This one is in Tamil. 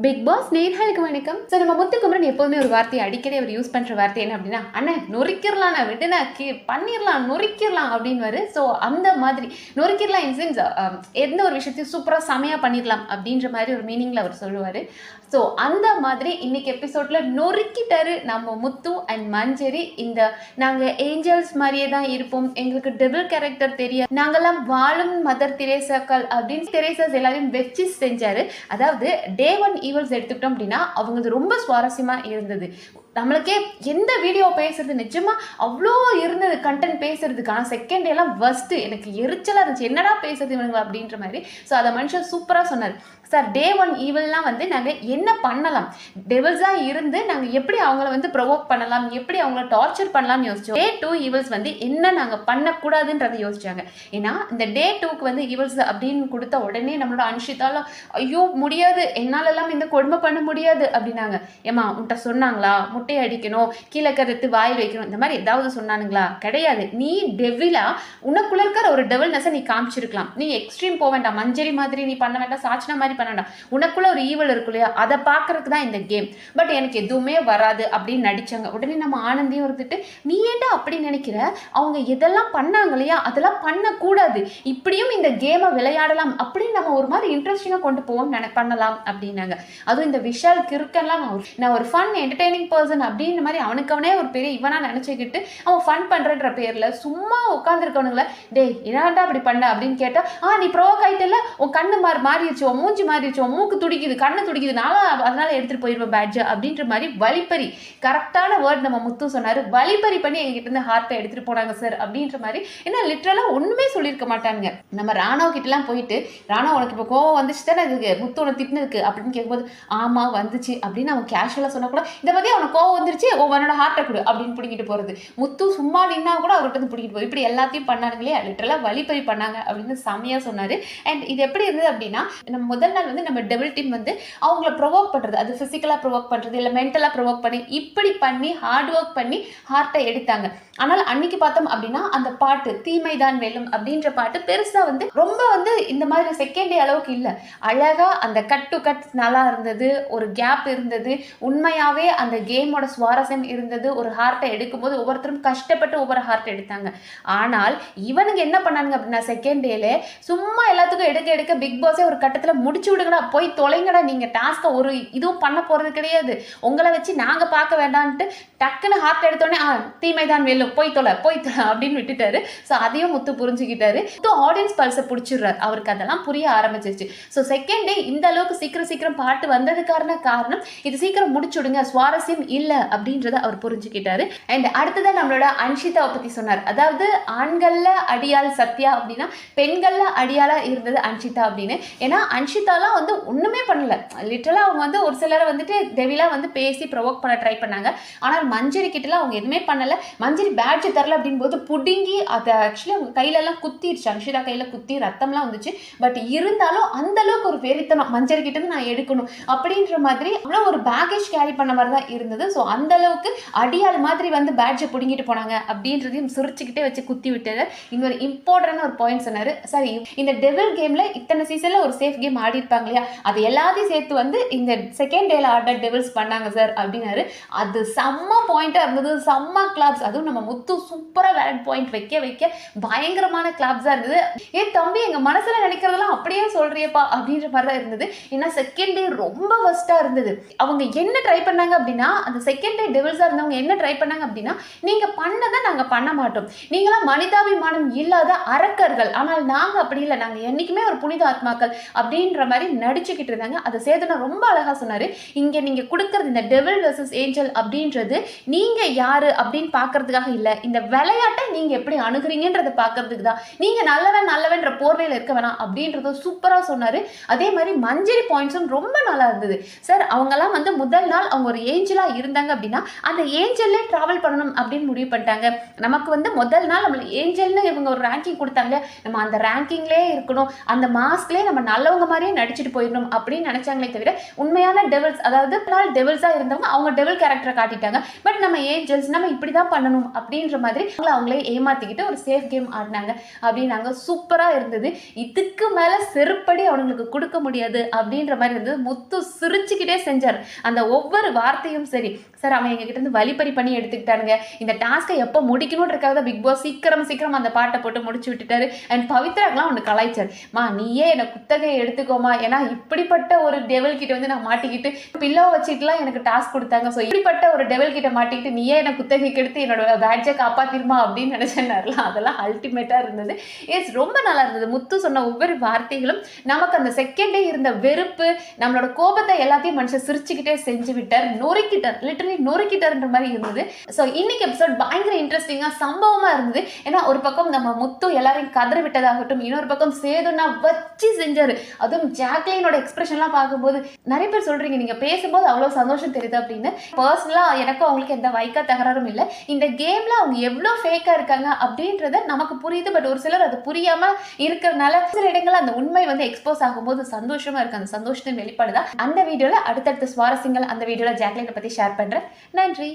பிக் பாஸ் நேர்களுக்கு வணக்கம். ஸோ நம்ம முத்துக்குமரன் எப்போதுமே ஒரு வார்த்தையை அடிக்கடி அவர் யூஸ் பண்ணுற வார்த்தை என்ன அப்படின்னா, அண்ணன் நொறுக்கிடலாம், நான் விட்டுனா பண்ணிடலாம், நொறுக்கிடலாம் அப்படின்னு. ஸோ அந்த மாதிரி நொறுக்கிடலாம் இன் சென்ஸ் எந்த ஒரு விஷயத்தையும் சூப்பராக செமையாக பண்ணிடலாம் அப்படின்ற மாதிரி ஒரு மீனிங்கில் அவர் சொல்லுவார். ஸோ அந்த மாதிரி இன்னைக்கு எபிசோடில் நொறுக்கிட்டாரு நம்ம முத்து அண்ட் மஞ்சரி. இந்த நாங்கள் ஏஞ்சல்ஸ் மாதிரியே தான் இருப்போம், எங்களுக்கு டெபிள் கேரக்டர் தெரியாது, நாங்கள்லாம் வாழும் மதர் தெரேசாக்கள் அப்படின்னு தெரேசாஸ் எல்லாரையும் வச்சு செஞ்சார். அதாவது டே 1 ஈவல்ஸ் எடுத்துக்கிட்டோம் அப்படின்னா அவங்களுக்கு ரொம்ப சுவாரஸ்யமாக இருந்தது. நம்மளுக்கே எந்த வீடியோ பேசுறது நிஜமாக அவ்வளோ இருந்தது கண்டென்ட் பேசுறதுக்கு. ஆனால் செகண்ட் எல்லாம் ஃபஸ்ட்டு எனக்கு எரிச்சலாக இருந்துச்சு, என்னடா பேசுறது இவங்க அப்படின்ற மாதிரி. ஸோ அதை மனுஷன் சூப்பராக சொன்னார். சார் டே 1 ஈவல்லாம் நாங்கள் என்ன பண்ணலாம், டெவில்ஸாக இருந்து நாங்கள் எப்படி அவங்கள ப்ரொவோக் பண்ணலாம், எப்படி அவங்கள டார்ச்சர் பண்ணலாம்னு யோசிச்சோம். டே 2 ஈவல்ஸ் என்ன நாங்கள் பண்ணக்கூடாதுன்றதை யோசிச்சாங்க. ஏன்னா இந்த டே 2க்கு ஈவல்ஸ் அப்படின்னு கொடுத்த உடனே நம்மளோட அன்ஷிதால ஐயோ முடியாது, என்னாலெல்லாம் இந்த கொடுமை பண்ண முடியாது அப்படின்னாங்க. ஏமா உன்கிட்ட சொன்னாங்களா முட்டை அடிக்கணும், கீழே கருத்து வாயில் வைக்கணும், இந்த மாதிரி ஏதாவது சொன்னானுங்களா? கிடையாது. நீ டெவிலா உனக்குள்ள இருக்கிற ஒரு டெவில்னஸை நீ காமிச்சிருக்கலாம். நீ எக்ஸ்ட்ரீம் போக வேண்டாம், மஞ்சரி மாதிரி நீ பண்ண வேண்டாம், சாச்சனா மாதிரி பண்ண வேண்டாம். உனக்குள்ள ஒரு ஈவல் இருக்கு இல்லையா, அதை பார்க்கறதுக்கு தான் இந்த கேம். பட் எனக்கு எதுவுமே வராது அப்படின்னு நடிச்சாங்க. உடனே நம்ம ஆனந்தியும் இருந்துட்டு, நீ ஏன்டா அப்படி நினைக்கிற, அவங்க எதெல்லாம் பண்ணாங்க இல்லையா அதெல்லாம் பண்ணக்கூடாது, இப்படியும் இந்த கேமை விளையாடலாம் அப்படின்னு நம்ம ஒரு மாதிரி இன்ட்ரெஸ்டிங்காக கொண்டு போவோம் பண்ணலாம் அப்படின்னாங்க. அதுவும் இந்த விஷால் கிறுக்கெல்லாம் நான் ஒரு ஃபன் என்டர்டெய்னிங் பர்சன் அப்படின்ற மாதிரி அவனே ஒரு பெரிய இவனா நினைச்சுக்கிட்டு அவன் ஃபன் பண்றன்ற பேர்ல சும்மா உட்காந்துருக்கவனுங்கள டே என்னடா அப்படி பண்ண அப்படின்னு கேட்டா, நீ ப்ரோவோக் ஆயிட்டல, உன் கண்ணு மாறிடுச்சு, உன் மூஞ்சி மாறிடுச்சு, உன் மூக்கு துடிக்குது, கண்ணு துடிக்குது, அதனால எடுத்துட்டு போயிருவேன் பேட்ஜ் அப்படின்ற மாதிரி வழிப்பறி. கரெக்டான வேர்ட் நம்ம முத்து சொன்னாரு, வழிப்பறி பண்ணி எங்கிட்ட இருந்து ஹார்ட்டை எடுத்துட்டு போனாங்க சார் அப்படின்ற மாதிரி. ஏன்னா லிட்டரலா ஒண்ணுமே சொல்லியிருக்க மாட்டாங்க. நம்ம ராணவ கிட்ட எல்லாம் போயிட்டு, ராணா உனக்கு இப்போ கோவம் வந்துச்சு தானே இருக்கு, முத்து உனக்கு திட்டினதுக்கு அப்படின்னு கேட்கும்போது ஆமா வந்துச்சு அப்படின்னு அவன் கேஷுவலா சொன்னா கூட இதை பத்தி அவனுக்கு கோவம் வந்துருச்சு, உன்னோட ஹார்ட்டை கொடு அப்படின்னு பிடிக்கிட்டு போறது. முத்து சும்மா நின்னா கூட அவர்கிட்ட வந்து பிடிக்கிட்டு போய் இப்படி எல்லாத்தையும் பண்ணானுங்களே, லிட்டரலா வழிப்பறி பண்ணாங்க அப்படின்னு செம்மையா சொன்னாரு. அண்ட் இது எப்படி இருந்தது அப்படின்னா, நம்ம முதல் நாள் நம்ம டெபிள் டீம் அவங்கள ப்ரொவோக் பண்றது, அது பிசிக்கலா ப்ரொவோக் பண்றது இல்ல மென்டலா ப்ரொவோக் பண்ணி இப்படி பண்ணி ஹார்ட் ஒர்க் பண்ணி ஹார்ட்டை எடுத்தாங்க. ஆனால் அன்னைக்கு பார்த்தோம் அப்படின்னா அந்த பாட்டு தீமைதான் வெல்லும் அப்படின்ற பாட்டு பெருசா ரொம்ப இந்த மாதிரி செகண்ட் டே அளவுக்கு இல்லை. அழகா அந்த கட் டு கட் நல்லா இருந்தது, ஒரு கேப் இருந்தது, உண்மையாவே அந்த கேமோட சுவாரஸ்யம் இருந்தது. ஒரு ஹார்ட்டை எடுக்கும்போது ஒவ்வொருத்தரும் கஷ்டப்பட்டு ஒவ்வொரு ஹார்ட் எடுத்தாங்க. ஆனால் இவனுங்க என்ன பண்ணானுங்க அப்படின்னா செகண்ட் டேல சும்மா எல்லாத்துக்கும் எடுக்க பிக் பாஸே ஒரு கட்டத்தில் முடிச்சு விடுங்கடா, போய் தொலைங்கடா, நீங்க டாஸ்கை ஒரு இதுவும் பண்ண போறது கிடையாது, உங்களை வச்சு நாங்க பார்க்க வேண்டான்ட்டு டக்குன்னு ஹார்ட் எடுத்தோடனே தீமைதான் வெல்லும், போய் தொலை அப்படின்னு விட்டுட்டாரு. ஸோ அதையும் முத்து புரிஞ்சுக்கிட்டாரு. முத்து ஆடியன்ஸ் பல்ஸை பிடிச்சிடுறாரு, அவருக்கு அதெல்லாம் புரிய ஆரம்பிச்சிருச்சு. ஸோ செகண்ட் டே இந்த அளவுக்கு சீக்கிரம் பாட்டு வந்ததுக்கான காரணம் இது சீக்கிரம் முடிச்சுடுங்க, சுவாரஸ்யம் இல்லை அப்படின்றத அவர் புரிஞ்சுக்கிட்டாரு. அண்ட் அடுத்ததான் நம்மளோட அன்ஷிதாவை பத்தி சொன்னார். அதாவது ஆண்கள்ல அடியாள் சத்யா அப்படின்னா பெண்கள்ல அடியாளா இருந்தது அன்ஷிதா அப்படின்னு. ஏன்னா அன்ஷிதாலாம் ஒண்ணுமே பண்ணல, லிட்டரலா அவங்க ஒரு சிலரை டெவிலா பேசி ப்ரொவோக் பண்ண ட்ரை பண்ணாங்க. ஆனால் மஞ்சரி கிட்டலாம் அவங்க எதுவுமே பண்ணல. மஞ்சரி பேட்ஜ் தரல அப்படின் போது புடுங்கி அதை ஆக்சுவலி அவங்க கையில எல்லாம் குத்திருச்சு, அன்ஷிதா கையில குத்தி ரத்தம்லாம் வந்துச்சு. பட் இருந்தாலும் அந்த அளவுக்கு ஒரு வெறித்தனம் மஞ்சரி கிட்ட இருந்து நான் எடுக்கணும் அப்படின்ற மாதிரி அவ்வளோ ஒரு பேகேஜ் கேரி பண்ண மாதிரி தான் இருந்தது. ஸோ அந்த அளவுக்கு அடியாள் மாதிரி பேட்ஜை பிடிங்கிட்டு போனாங்க அப்படின்றதையும் சிரிச்சுக்கிட்டே வச்சு குத்தி விட்டது. இன்னொரு இம்பார்ட்டன்டான ஒரு பாயிண்ட் சொன்னாரு. சார் இந்த டெவில் கேம்ல இத்தனை சீசன்ல ஒரு சேஃப் கேம் ஆடி இருப்பாங்க இல்லையா, அது எல்லாத்தையும் சேர்த்து இந்த செகண்ட் டேல ஆட டெவில்ஸ் பண்ணாங்க சார் அப்படின்னாரு. அது செம்ம பாயிண்டா இருந்தது, செம்ம கிளாப்ஸ். அதுவும் நம்ம முத்து சூப்பரா வேலட் பாயிண்ட் வைக்க பயங்கரமான கிளாப்ஸா இருந்தது. தம்பி எங்க மனசுல நினைக்கிறதெல்லாம் அப்படியே சொல்றியப்பா அப்படின்ற மாதிரி தான் இருந்தது. ஏன்னா செகண்ட் டே ரொம்ப வஸ்டா இருந்தது. அவங்க என்ன ட்ரை பண்ணாங்க அப்படின்னா, அந்த செகண்ட் டே டெவில்ஸா இருந்தவங்க என்ன ட்ரை பண்ணாங்க அப்படின்னா, நீங்க பண்ணதை நாங்க பண்ண மாட்டோம், நீங்களாம் மனிதாபிமானம் இல்லாத அரக்கர்கள், ஆனால் நாங்க அப்படி இல்லை, நாங்க என்னைக்குமே ஒரு புனித ஆத்மாக்கள் அப்படின்ற மாதிரி நடிச்சுக்கிட்டு இருந்தாங்க. அதை சேதுனா ரொம்ப அழகா சொன்னாரு. இங்க நீங்க கொடுக்கறது இந்த டெவில் வெர்சஸ் ஏஞ்சல் அப்படின்றது நீங்க யாரு அப்படின்னு பாக்குறதுக்காக இல்ல, இந்த விளையாட்டை நீங்க எப்படி அணுகுறீங்கன்றதை பாக்குறதுக்கு தான், நீங்க நல்லவன்ற போர்வையில இருக்க வேணாம் அப்படின்றத சூப்பரா சொன்னாரு. அதே மாதிரி மஞ்சரி பாயிண்ட்ஸும் ரொம்ப நல்லா இருந்தது சார். அவங்கெல்லாம் முதல் நாள் அவங்க ஒரு ஏஞ்சலா இருந்தாங்க அப்படின்னா அந்த ஏஞ்சல்லே டிராவல் பண்ணணும் அப்படின்னு முடிவு பண்ணிட்டாங்க. நமக்கு வந்து முதல் நாள் நம்மள ஏஞ்சல்னு இவங்க ஒரு ரேங்கிங் கொடுத்தாங்க, நம்ம அந்த ரேங்கிங்லேயே இருக்கணும், அந்த மாஸ்க்லேயே நம்ம நல்லவங்க மாதிரியே நடிச்சுட்டு போயிடணும் அப்படின்னு நினைச்சாங்களே தவிர உண்மையான டெவில்ஸ், அதாவது நாள் டெவில்ஸா இருந்தவங்க அவங்க டெவில் கேரக்டரை காட்டிட்டாங்க. பட் நம்ம ஏஞ்சல்ஸ் நம்ம இப்படிதான் பண்ணணும் அப்படின்ற மாதிரி அவங்களே ஏமாத்திக்கிட்டு ஒரு சேஃப் கேம் ஆடினாங்க அப்படின்னாங்க. சூப்பரா இருந்தது. இதுக்கு மேல செருப்படி அவங்களுக்கு கொடுக்க முடியாது அப்படின்ற மாதிரி இருந்தது. முத்து சிரிச்சுக்கிட்டே செஞ்சார். அந்த ஒவ்வொரு வார்த்தையும் சரி, சார் அவன் எங்ககிட்ட இருந்து வழிப்பறி பண்ணி எடுத்துக்கிட்டானுங்க, இந்த டாஸ்கை எப்போ முடிக்கணும்ன்றக்காக பிக் பாஸ் சீக்கிரம் அந்த பாட்டை போட்டு முடிச்சு விட்டுட்டாரு. அண்ட் பவித்ராக்கெல்லாம் ஒன்று கலாய்ச்சார், மா நீயே என்னை குத்தகையை எடுத்துக்கோமா, ஏன்னா இப்படிப்பட்ட ஒரு டெவல் கிட்ட வந்து நான் மாட்டிக்கிட்டு பில்லோ வச்சுட்டுலாம் எனக்கு டாஸ்க் கொடுத்தாங்க, ஸோ இப்படிப்பட்ட ஒரு டெவல் கிட்ட மாட்டிக்கிட்டு நீயே என்னை குத்தகைக்கு எடுத்து என்னோட பேட்சை காப்பாத்திருமா அப்படின்னு நினைச்சேன்னாருலாம். அதெல்லாம் அல்டிமேட்டா இருந்தது. ரொம்ப நல்லா இருந்தது. முத்து சொன்ன ஒவ்வொரு வார்த்தைகளும் நமக்கு அந்த செகண்டே இருந்த வெறுப்பு, நம்மளோட கோபத்தை எல்லாத்தையும் மனுஷன் சிரிச்சுக்கிட்டே செஞ்சு விட்டார், நொறுக்கிட்டார், லிட்டரலி நொறுக்கிட்டார்ன்ற மாதிரி இருந்தது. ஸோ இன்னைக்கு எபிசோட் பயங்கர இன்ட்ரெஸ்டிங்கா சம்பவமா இருந்தது. ஏன்னா ஒரு பக்கம் நம்ம முத்து எல்லாரையும் கதற விட்டதாகட்டும், இன்னொரு பக்கம் சேதுனா வச்சு செஞ்சாரு. அதுவும் ஜாக்லினோட எக்ஸ்பிரஷன்லாம் பார்க்கும்போது நிறைய பேர் சொல்றீங்க நீங்க பேசும்போது அவ்வளவு சந்தோஷம் தெரியுது அப்படின்னு. பர்சனலா எனக்கும் அவங்களுக்கு எந்த வைக்கா தகராறும் இல்லை. இந்த கேம்ல அவங்க எவ்வளவு ஃபேக்கா இருக்காங்க அப்படின்றத நமக்கு புரியுது. பட் ஒரு சிலர் அது புரியாம இருக்கிறதுனால சில இடங்கள்ல அந்த உண்மை வந்து எக்ஸ்போஸ் ஆகும்போது சந்தோஷமா இருக்கு. அந்த சந்தோஷத்தின் வெளிப்பாடுதான் அந்த வீடியோல அடுத்தடுத்த சுவாரஸ்யங்கள் அந்த வீடியோல ஜாக்லினை பத்தி ஷேர் பண்றேன். நன்றி.